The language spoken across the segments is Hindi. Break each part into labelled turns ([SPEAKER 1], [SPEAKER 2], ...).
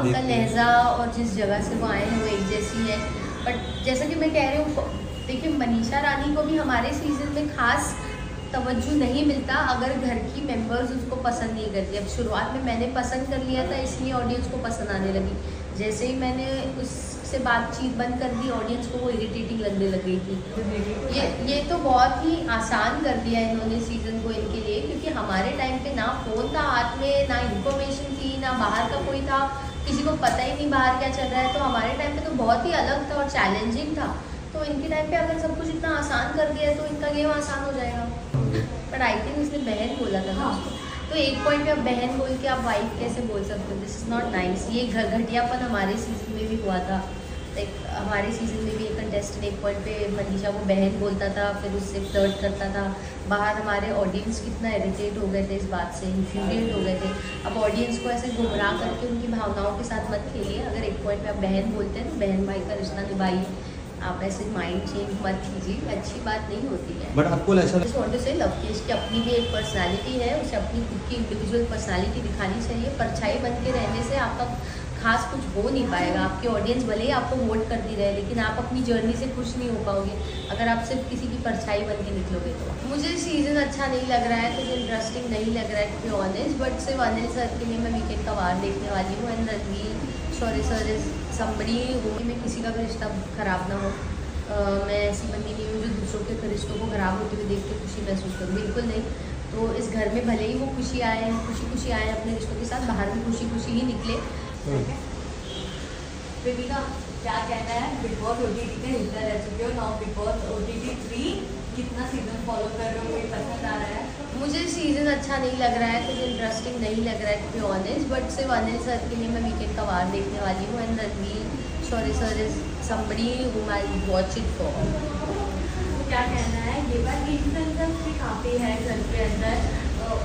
[SPEAKER 1] उनका लहजा और जिस जगह से वो आए हैं वो एक जैसी है। बट जैसा कि मैं कह रही हूँ, देखिए मनीषा रानी को भी हमारे सीज़न में खास तवज्जो नहीं मिलता अगर घर की मेंबर्स उसको पसंद नहीं करती। अब शुरुआत में मैंने पसंद कर लिया था, इसलिए ऑडियंस को पसंद आने लगी। जैसे ही मैंने उससे बातचीत बंद कर दी, ऑडियंस को वो इरिटेटिंग लगने लग गई थी। ये तो बहुत ही आसान कर दिया इन्होंने सीज़न को इनके लिए, क्योंकि हमारे टाइम पे ना फ़ोन था हाथ में, ना इन्फॉर्मेशन थी, ना बाहर का कोई था, किसी को पता ही नहीं बाहर क्या चल रहा है। तो हमारे टाइम पे तो बहुत ही अलग था और चैलेंजिंग था। तो इनके टाइम पे अगर सब कुछ इतना आसान कर दिया तो इनका गेम आसान हो जाएगा। बट आई थिंक उसने बहन बोला था ना उसको, तो एक पॉइंट पे आप बहन बोल के आप वाइफ कैसे बोल सकते हो? This is not nice. ये घटियापन हमारे सीज़न में भी हुआ था। लाइक हमारे सीज़न में भी एक कंटेस्टेंट एक पॉइंट पे मनीषा को बहन बोलता था, फिर उससे फ्लर्ट करता था। बाहर हमारे ऑडियंस कितना इरिटेट हो गए थे इस बात से, इन्फ्यूरिएट हो गए थे। अब ऑडियंस को ऐसे गुमराह करके उनकी भावनाओं के साथ मत खेलिए। अगर एक पॉइंट पे आप बहन बोलते हैं तो बहन भाई का रिश्ता निभाइए, आप ऐसे माइंड चेंज मत कीजिए, अच्छी बात नहीं होती है।
[SPEAKER 2] बट आपको ऐसा
[SPEAKER 1] से लवकेश की अपनी भी एक पर्सनालिटी है, उसे अपनी खुद की इंडिविजुअल पर्सनालिटी दिखानी चाहिए। परछाई बन के रहने से आपका खास कुछ हो नहीं पाएगा। आपकी ऑडियंस भले ही आपको वोट करती रहे, लेकिन आप अपनी जर्नी से खुश नहीं हो पाओगे अगर आप सिर्फ किसी की परछाई बन के निकलोगे। तो मुझे सीज़न अच्छा नहीं लग रहा है, कुछ इंटरेस्टिंग नहीं लग रहा है टू बी ऑनेस्ट। बट सिर्फ अनिल सर के लिए मैं वीकेंड का वार देखने वाली हूँ। And Ranveer Shaurya sir is समबड़ी हो कि मैं किसी का भी रिश्ता ख़राब ना हो। मैं ऐसी बंदी नहीं हूँ जो दूसरों के रिश्तों को ख़राब होते हुए देख के खुशी महसूस करूँ, बिल्कुल नहीं। तो इस घर में भले ही वो खुशी आए हैं, खुशी आए अपने रिश्तों के साथ, बाहर भी खुशी ही निकले।
[SPEAKER 3] बेबिका, क्या कहना है? बिग बॉस OTT पे हिलता रह चुके हो, नाउ बिग बॉस OTT 3 कितना सीजन फॉलो कर रहे हो, कोई पसंद आ रहा है?
[SPEAKER 1] मुझे सीज़न अच्छा नहीं लग रहा है, कुछ इंटरेस्टिंग नहीं लग रहा है टू बी ऑनेस्ट। बट सिर्फ अनिल सर के लिए मैं वीकेंड का वार देखने वाली हूँ। And Ranveer Shaurya sir is somebody whom I watch it for।
[SPEAKER 3] क्या कहना है? ये बात इन्फ्लुएंसर्स भी काफ़ी है घर के अंदर,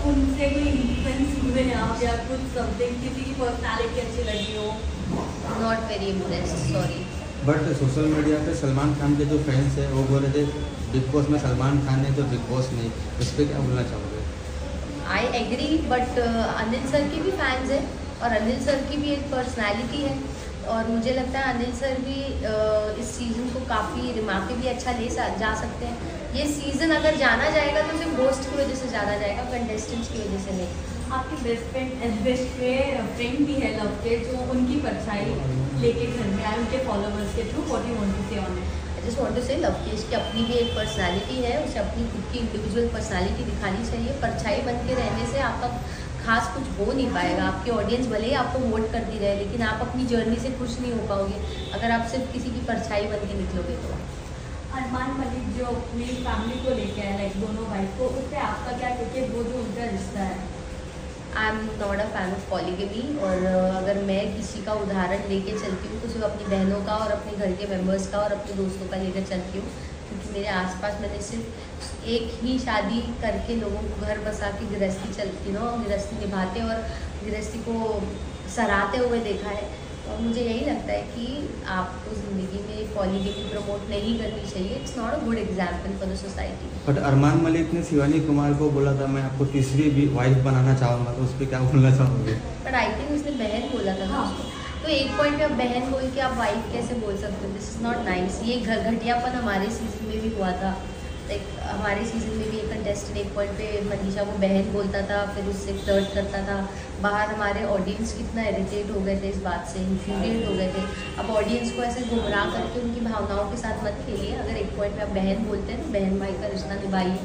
[SPEAKER 3] उनसे कोई इन्फ्लुएंस हुए आप या कुछ समथिंग, किसी की पर्सनालिटी अच्छी लगी हो?
[SPEAKER 1] Not very impressed, sorry.
[SPEAKER 2] But social media पे सलमान खान के जो फैंस हैं वो बोल रहे थे बिग बॉस में सलमान खान है तो बिग बॉस नहीं, उस पर क्या बोलना चाहोगे?
[SPEAKER 1] I agree, but Anil sir के भी फैंस हैं और अनिल सर की भी एक पर्सनैलिटी है। और मुझे लगता है अनिल सर भी इस सीज़न को काफ़ी रिमार्केबली अच्छा जा सकते हैं। ये सीज़न अगर जाना जाएगा तो सिर्फ होस्ट की वजह से जाना जाएगा, कंटेस्टेंट्स की वजह से नहीं।
[SPEAKER 3] आपकी बेस्ट फ्रेंड भी है लव के, जो उनकी परछाई लेके घर में आए उनके फॉलोवर्स के through, what you want to say on it?
[SPEAKER 1] I just want to say Lovekesh की अपनी भी एक पर्सनालिटी है, उसे अपनी खुद की इंडिविजुअल पर्सनालिटी दिखानी चाहिए। परछाई बन के रहने से आपका खास कुछ हो नहीं पाएगा। आपकी ऑडियंस भले ही आपको वोट करती रहे, लेकिन आप अपनी जर्नी से खुश नहीं हो पाओगे अगर आप सिर्फ किसी की परछाई बन के निकलोगे। तो
[SPEAKER 3] अरमान मलिक जो अपनी फैमिली को लेके आए, लाइक दोनों वाइफ को, उस पर आपका क्या, क्योंकि वो जो उनका रिश्ता है?
[SPEAKER 1] I am not a fan of polygamy. और अगर मैं किसी का उदाहरण लेके चलती हूँ तो सिर्फ अपनी बहनों का और अपने घर के मेंबर्स का और अपने दोस्तों का लेकर चलती हूँ, क्योंकि मेरे आसपास मैंने सिर्फ एक ही शादी करके लोगों को घर बसा के गृहस्थी चलती गृहस्थी निभाते और गृहस्थी को सराहते हुए देखा है। और मुझे यही लगता है कि आपको ज़िंदगी में पॉलीगमी प्रमोट नहीं करनी चाहिए। It's not a good example for the society.
[SPEAKER 2] But Armaan Malik ने शिवानी कुमार को बोला था मैं आपको तीसरी भी वाइफ बनाना चाहूँगा, तो उस पर क्या बोलना चाहोगे?
[SPEAKER 1] बट आई थिंक उसने बहन बोला था ना उसको, तो एक पॉइंट पे आप बहन बोल के आप वाइफ कैसे बोल सकते हो? This is not nice. ये घटियापन हमारे सीज़न में भी हुआ था। लाइक हमारे सीज़न में भी एक कंटेस्टेंट एक पॉइंट पे मनीषा को बहन बोलता था, फिर उससे फ्लर्ट करता था। बाहर हमारे ऑडियंस कितना इरिटेट हो गए थे इस बात से, इन्फ्यूरिएट हो गए थे। अब ऑडियंस को ऐसे गुमराह करके उनकी भावनाओं के साथ मत खेलिए। अगर एक पॉइंट पे आप बहन बोलते हैं तो बहन भाई का रिश्ता निभाइए,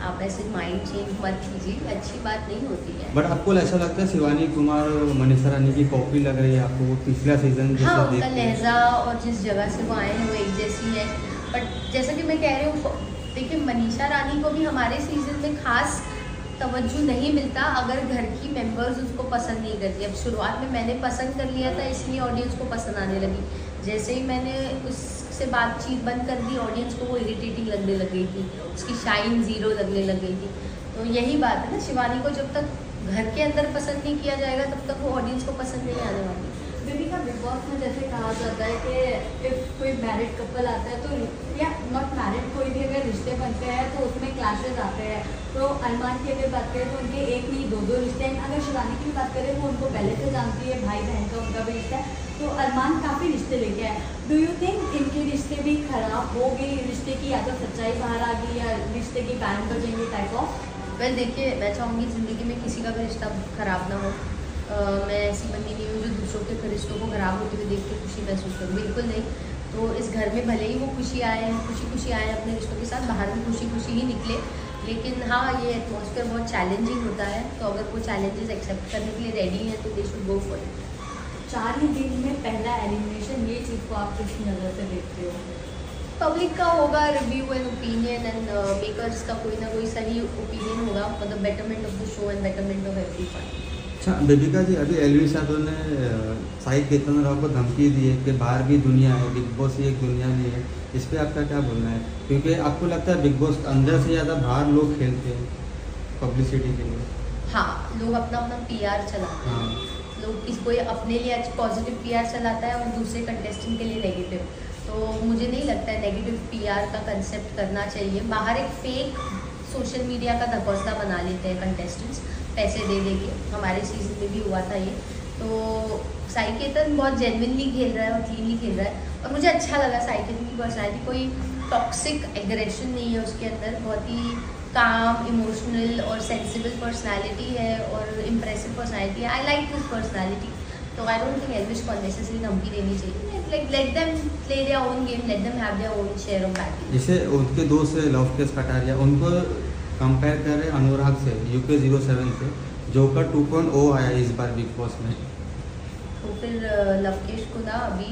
[SPEAKER 1] आप ऐसे माइंड चेंज मत कीजिए, अच्छी बात नहीं होती है।
[SPEAKER 2] बट आपको ऐसा लगता है शिवानी कुमार और मनीषा रानी की कॉपी लग रही है आपको? वो पिछला सीजन
[SPEAKER 1] हाँ, उनका लहजा और जिस जगह से वो आए हैं वो एक जैसी है। बट जैसा कि मैं कह रही हूँ, देखिए मनीषा रानी को भी हमारे सीज़न में खास तवज्जो नहीं मिलता अगर घर की मेंबर्स उसको पसंद नहीं करती। अब शुरुआत में मैंने पसंद कर लिया था, इसलिए ऑडियंस को पसंद आने लगी। जैसे ही मैंने उससे बातचीत बंद कर दी, ऑडियंस को वो इरिटेटिंग लगने लग गई थी, उसकी शाइन ज़ीरो लगने लग गई थी। तो यही बात है ना, शिवानी को जब तक घर के अंदर पसंद नहीं किया जाएगा तब तक वो ऑडियंस को पसंद नहीं आने वाली।
[SPEAKER 3] बेबी का बिग बॉस बॉक्स में जैसे कहा जाता है कि इफ कोई मैरिड कपल आता है तो, या नॉट मैरिड, कोई भी अगर रिश्ते बनते हैं तो उसमें क्लैशेस आते हैं। तो अरमान की अगर बात करें तो उनके एक नहीं दो रिश्ते हैं। अगर शिवानी की बात करें वो उनको पहले से जानती है, भाई बहन का उनका भी रिश्ता है। तो अरमान काफ़ी रिश्ते लेके आए। डू यू थिंक इनके रिश्ते भी खराब हो गए, रिश्ते की या तो सच्चाई बाहर आ गई या रिश्ते की बैन कर देंगे टाइप ऑफ?
[SPEAKER 1] वेल देखिए, मैं चाहूँगी ज़िंदगी में किसी का भी रिश्ता ख़राब ना हो। मैं ऐसी बंदी नहीं हूँ जो दूसरों के रिश्तों को ख़राब होते हुए देख के खुशी महसूस करूँ, बिल्कुल नहीं। तो इस घर में भले ही वो खुशी आए अपने रिश्तों के साथ, बाहर भी खुशी ही निकले। लेकिन हाँ, ये एटमॉस्फेयर बहुत चैलेंजिंग होता है, तो अगर वो चैलेंजेस एक्सेप्ट करने के लिए रेडी हैं तो they should go for it.
[SPEAKER 3] 4 ही दिन में पहला एलिमिनेशन, ये चीज़ को आप किस नज़र से देखते हो?
[SPEAKER 1] पब्लिक का होगा review and opinion, and makers का कोई ना कोई सही ओपिनियन होगा for the betterment of the show and betterment of everyone.
[SPEAKER 2] अच्छा बेबिका जी, अभी एलवी यादव ने साई केतन राव को धमकी दी है कि बाहर भी दुनिया है, बिग बॉस ही एक दुनिया नहीं है। इस पर आपका क्या बोलना है? क्योंकि आपको लगता है बिग बॉस अंदर से ज़्यादा बाहर लोग खेलते हैं पब्लिसिटी के लिए।
[SPEAKER 1] हाँ, लोग अपना PR चलाते हैं। लोग कोई अपने लिए पॉजिटिव PR चलाता है और दूसरे कंटेस्टेंट के लिए नेगेटिव। तो मुझे नहीं लगता है नेगेटिव PR का कंसेप्ट करना चाहिए। बाहर एक फेक सोशल मीडिया का धकोसला बना लेते हैं कंटेस्टेंट्स पैसे दे के। हमारे सीजन में भी हुआ था ये। तो साई केतन बहुत जेन्युइनली खेल रहा है और क्लीनली खेल रहा है, और मुझे अच्छा लगा। साई केतन की पर्सनैलिटी, कोई टॉक्सिक एग्रेशन नहीं है उसके अंदर, बहुत ही काम, इमोशनल और सेंसिबल पर्सनैलिटी है और इम्प्रेसिव पर्सनैलिटी है। I like this personality. तो आई डोंट थिंक एल्विश को अननेसेसरी धमकी देनी चाहिए। Like let them play their own game, let them have their own share of battle.
[SPEAKER 2] जैसे उनके दोस्त लव केस कटारिया, उनको कंपेयर कर रहे अनुराग से, UK 07 से, जो का 2.0 आया इस बार बिग बॉस में।
[SPEAKER 1] तो फिर लवकेश को ना अभी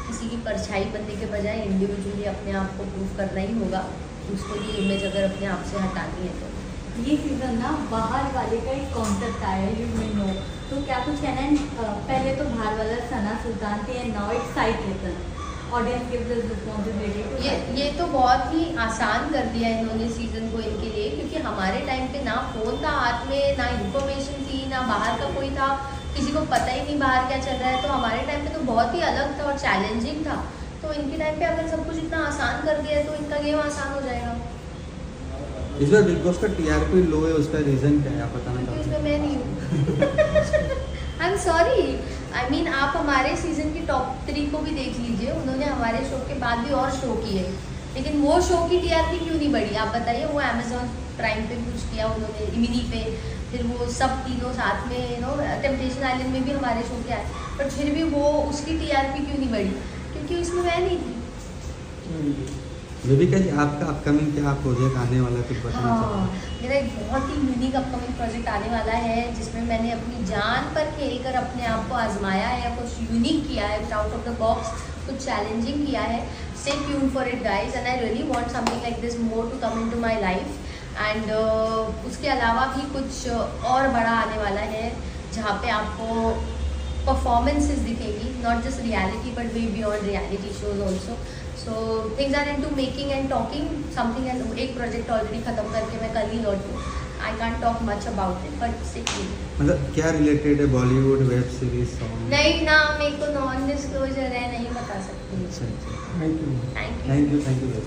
[SPEAKER 1] किसी की परछाई बनने के बजाय इंडिविजुअली अपने आप को प्रूव करना ही होगा। उसको ये इमेज अगर अपने आप से हटानी है तो।
[SPEAKER 3] ये सीज़न ना बाहर वाले का एक कॉन्सेप्ट आया है, यू मे नो, तो क्या कुछ कहना है? पहले तो बाहर वाला सना सुल्तान थी and now it's Sai Ketan. Audience gives us responsibility.
[SPEAKER 1] ये तो बहुत ही आसान कर दिया इन्होंने सीज़न को इनके लिए, क्योंकि हमारे टाइम पे ना फ़ोन था हाथ में, ना इन्फॉर्मेशन थी, ना बाहर का कोई था, किसी को पता ही नहीं बाहर क्या चल रहा है। तो हमारे टाइम पे तो बहुत ही अलग था और चैलेंजिंग था। तो इनके टाइम पे अगर सब कुछ इतना आसान कर दिया है तो इनका गेम आसान हो जाएगा।
[SPEAKER 2] इस बार बिग बॉस का TRP लो है, उसका रीज़न क्या है आप बताना चाहते हैं?
[SPEAKER 1] इसमें मैं नहीं हूँ। I am sorry. I mean आप हमारे सीज़न की टॉप 3 को भी देख लीजिए, उन्होंने हमारे शो के बाद भी और शो किए, लेकिन वो शो की TRP क्यों नहीं बढ़ी आप बताइए? वो अमेजॉन प्राइम पे कुछ किया उन्होंने, मिनी पे, फिर वो सब तीनों साथ में टेम्पटेशन आइलैंड में भी हमारे शो के आए, बट फिर भी वो उसकी TRP क्यों नहीं बढ़ी? क्योंकि उसमें मैं नहीं थी।
[SPEAKER 2] बेबिका जी, आपका अपकमिंग क्या प्रोजेक्ट आने वाला कुछ बताना चाहते हैं?
[SPEAKER 1] मेरा एक बहुत ही यूनिक अपकमिंग प्रोजेक्ट आने वाला है, जिसमें मैंने अपनी जान पर खेलकर अपने आप को आजमाया है, कुछ यूनिक किया है, कुछ आउट ऑफ द बॉक्स, कुछ चैलेंजिंग किया है। Stay tuned for it guys, and I really want something like this more to come into my life. एंड उसके अलावा भी कुछ और बड़ा आने वाला है, जहाँ पे आपको परफॉर्मेंसेस दिखेंगी, not just reality but way beyond reality shows also. So things are into making and talking something. एक प्रोजेक्ट ऑलरेडी ख़त्म करके मैं कल ही लौटूँ। I can't talk much about it, but
[SPEAKER 2] मतलब क्या रिलेटेड है? Bollywood, web series, song?
[SPEAKER 1] नहीं ना, मेरे को नॉन डिस्क्लोजर है, नहीं बता सकती।
[SPEAKER 2] अच्छा, थैंक यू।
[SPEAKER 1] Thank you.